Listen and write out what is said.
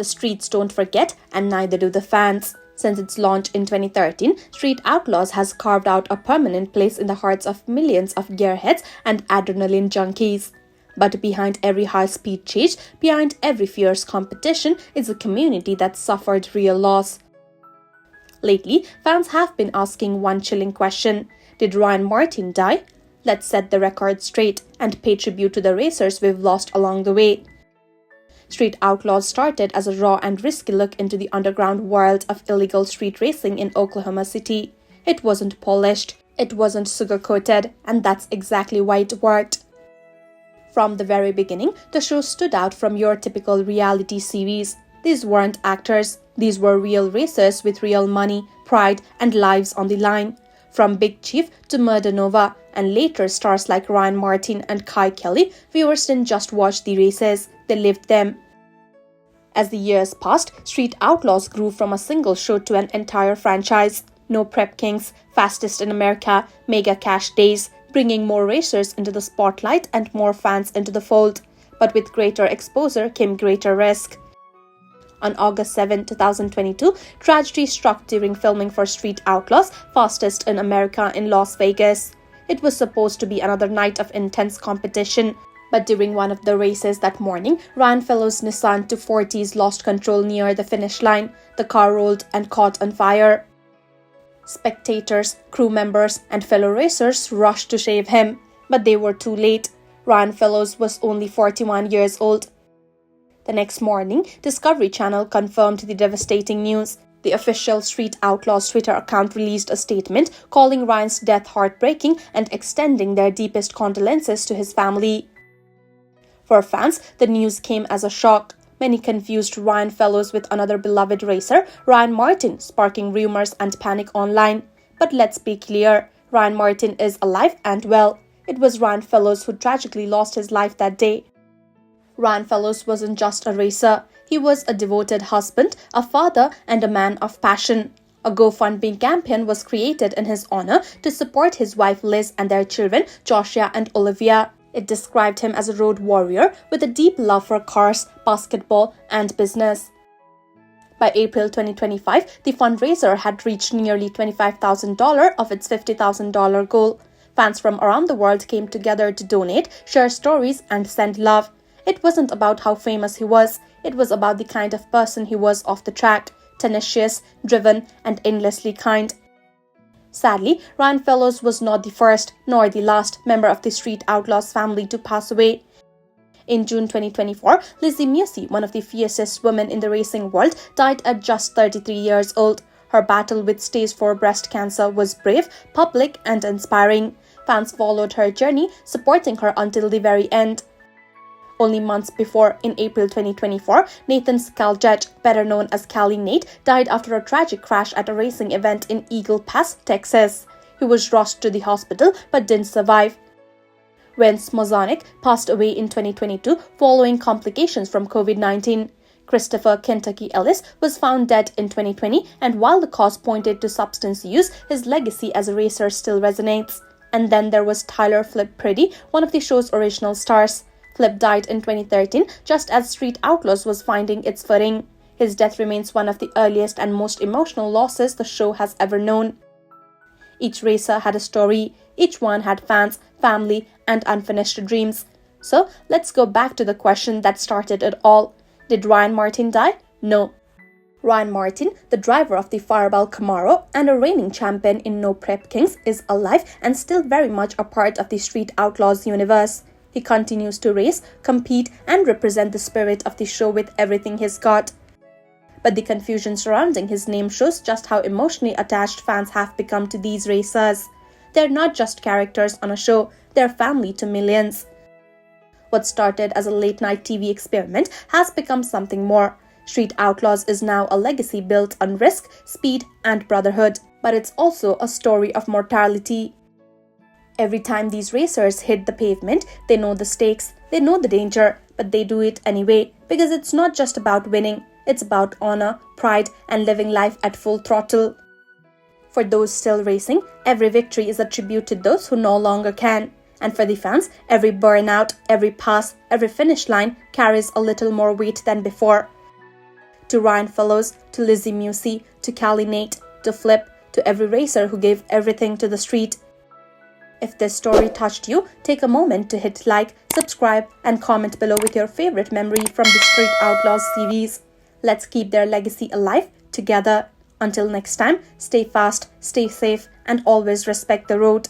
The streets don't forget, and neither do the fans. Since its launch in 2013, Street Outlaws has carved out a permanent place in the hearts of millions of gearheads and adrenaline junkies. But behind every high-speed chase, behind every fierce competition, is a community that suffered real loss. Lately, fans have been asking one chilling question: did Ryan Martin die? Let's set the record straight and pay tribute to the racers we've lost along the way. Street Outlaws started as a raw and risky look into the underground world of illegal street racing in Oklahoma City. It wasn't polished, it wasn't sugar-coated, and that's exactly why it worked. From the very beginning, the show stood out from your typical reality series. These weren't actors, these were real racers with real money, pride, and lives on the line. From Big Chief to Murder Nova, and later stars like Ryan Martin and Kai Kelly, viewers didn't just watch the races, they lived them. As the years passed, Street Outlaws grew from a single show to an entire franchise. No Prep Kings, Fastest in America, Mega Cash Days, bringing more racers into the spotlight and more fans into the fold. But with greater exposure came greater risk. On August 7, 2022, tragedy struck during filming for Street Outlaws, Fastest in America in Las Vegas. It was supposed to be another night of intense competition, but during one of the races that morning, Ryan Fellow's Nissan 240s lost control near the finish line. The car rolled and caught on fire. Spectators, crew members, and fellow racers rushed to save him, but they were too late. Ryan Fellows was only 41 years old. The next morning, Discovery Channel confirmed the devastating news. The official Street Outlaws Twitter account released a statement calling Ryan's death heartbreaking and extending their deepest condolences to his family. For fans, the news came as a shock. Many confused Ryan Fellows with another beloved racer, Ryan Martin, sparking rumors and panic online. But let's be clear, Ryan Martin is alive and well. It was Ryan Fellows who tragically lost his life that day. Ryan Fellows wasn't just a racer. He was a devoted husband, a father, and a man of passion. A GoFundMe campaign was created in his honor to support his wife Liz and their children, Joshua and Olivia. It described him as a road warrior with a deep love for cars, basketball, and business. By April 2025, the fundraiser had reached nearly $25,000 of its $50,000 goal. Fans from around the world came together to donate, share stories, and send love. It wasn't about how famous he was, it was about the kind of person he was off the track: tenacious, driven, and endlessly kind. Sadly, Ryan Fellows was not the first nor the last member of the Street Outlaws family to pass away. In June 2024, Lizzie Musi, one of the fiercest women in the racing world, died at just 33 years old. Her battle with stage 4 breast cancer was brave, public, and inspiring. Fans followed her journey, supporting her until the very end. Only months before, in April 2024, Nathan Skaljet, better known as Cali Nate, died after a tragic crash at a racing event in Eagle Pass, Texas. He was rushed to the hospital but didn't survive. Vince Mozanik passed away in 2022 following complications from COVID-19. Christopher Kentucky Ellis was found dead in 2020, and while the cause pointed to substance use, his legacy as a racer still resonates. And then there was Tyler Flip Priddy, one of the show's original stars. Flip died in 2013, just as Street Outlaws was finding its footing. His death remains one of the earliest and most emotional losses the show has ever known. Each racer had a story. Each one had fans, family, and unfinished dreams. So, let's go back to the question that started it all. Did Ryan Martin die? No. Ryan Martin, the driver of the Fireball Camaro and a reigning champion in No Prep Kings, is alive and still very much a part of the Street Outlaws universe. He continues to race, compete, and represent the spirit of the show with everything he's got. But the confusion surrounding his name shows just how emotionally attached fans have become to these racers. They're not just characters on a show, they're family to millions. What started as a late-night TV experiment has become something more. Street Outlaws is now a legacy built on risk, speed, and brotherhood. But it's also a story of mortality. Every time these racers hit the pavement, they know the stakes, they know the danger, but they do it anyway, because it's not just about winning, it's about honor, pride, and living life at full throttle. For those still racing, every victory is a tribute to those who no longer can. And for the fans, every burnout, every pass, every finish line carries a little more weight than before. to Ryan Fellows, to Lizzie Musey, to Callie Nate, to Flip, to every racer who gave everything to the street. If this story touched you, take a moment to hit like, subscribe, and comment below with your favorite memory from the Street Outlaws series. Let's keep their legacy alive together. Until next time, stay fast, stay safe, and always respect the road.